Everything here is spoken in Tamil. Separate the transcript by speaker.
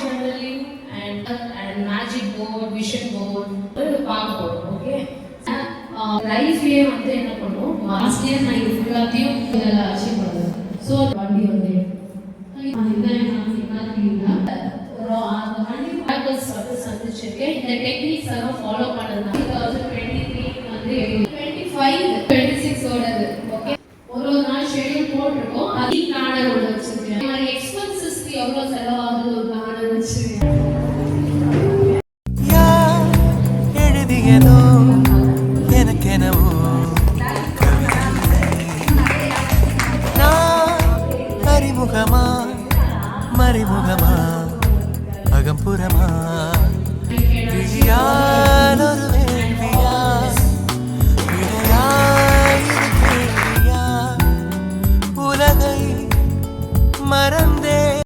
Speaker 1: journaling and magic board, vision board, பார்க்க போறோம். ஓகே, லைஃப்லயே வந்து என்ன பண்ணுவோம், லாஸ்ட் இயர் நான் இது ஃபுல்லாத்தையும் இதில் அச்சீவ் பண்ணுவேன். ஸோ வண்டி வந்து அந்த வண்டி பேக்கர்ஸ் வந்து சந்திச்சிருக்கேன். இந்த டெக்னிக்ஸ் எல்லாம் ஃபாலோ பண்ணதுனால 2023 வந்து 25 26 ஓடது. ஓகே, ஒரு நாள் ஷெட்யூல் போட்டிருக்கோம். அது பிளானர் ஒன்று வச்சிருக்கேன். மாதிரி எக்ஸ்பென்சஸ்க்கு எவ்வளோ செலவாகுது ஒரு பிளானர் வச்சிருக்கேன்.
Speaker 2: எழுதியதோ எனக்கெனவோ நான் அறிமுகமா மறைமுகமா அகம்புறமா